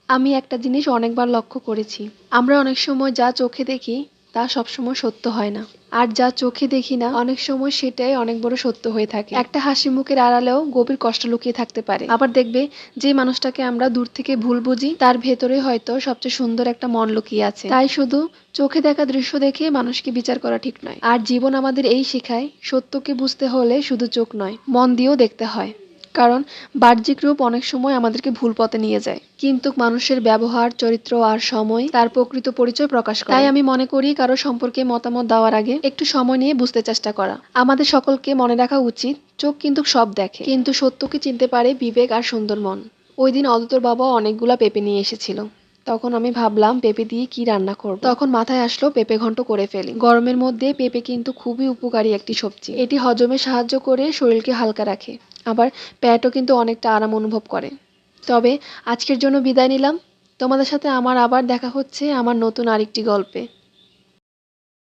আমি একটা জিনিস অনেকবার লক্ষ্য করেছি। আমরা অনেক সময় যা চোখে দেখি তা সবসময় সত্য হয় না। আর যা চোখে দেখি না অনেক সময় সেটাই অনেক বড় সত্য হয়ে থাকে। একটা হাসি মুখের আড়ালেও গভীর কষ্ট লুকিয়ে থাকতে পারে। আবার দেখবে যে মানুষটাকে আমরা দূর থেকে ভুল বুঝি তার ভেতরে হয়তো সবচেয়ে সুন্দর একটা মন লুকিয়ে আছে। তাই শুধু চোখে দেখা দৃশ্য দেখে মানুষকে বিচার করা ঠিক নয়। আর জীবন আমাদের এই শেখায়, সত্যকে বুঝতে হলে শুধু চোখ নয়, মন দিয়েও দেখতে হয়। কারণ বাহ্যিক রূপ অনেক সময় আমাদেরকে ভুল পথে নিয়ে যায়, কিন্তু মানুষের ব্যবহার, চরিত্র আর সময় তার প্রকৃত পরিচয় প্রকাশ করে। তাই আমি মনে করি কারো সম্পর্কে মতামত দেওয়ার আগে একটু সময় নিয়ে বুঝতে চেষ্টা করা। আমাদের সকলকে মনে রাখা উচিত, চোখ কিন্তু সব দেখে, কিন্তু সত্যকে চিনতে পারে বিবেক আর সুন্দর মন। ওই দিন অদূতর বাবা অনেকগুলা পেঁপে নিয়ে এসেছিল। তখন আমি ভাবলাম পেঁপে দিয়ে কি রান্না করব। তখন মাথায় আসলো পেঁপে ঘন্ট করে ফেলি। গরমের মধ্যে পেঁপে কিন্তু খুবই উপকারী একটি সবজি। এটি হজমে সাহায্য করে, শরীরকে হালকা রাখে, আবার পেটও কিন্তু অনেকটা আরাম অনুভব করে। তবে আজকের জন্য বিদায় নিলাম। তোমাদের সাথে আমার আবার দেখা হচ্ছে আমার নতুন আরেকটি গল্পে।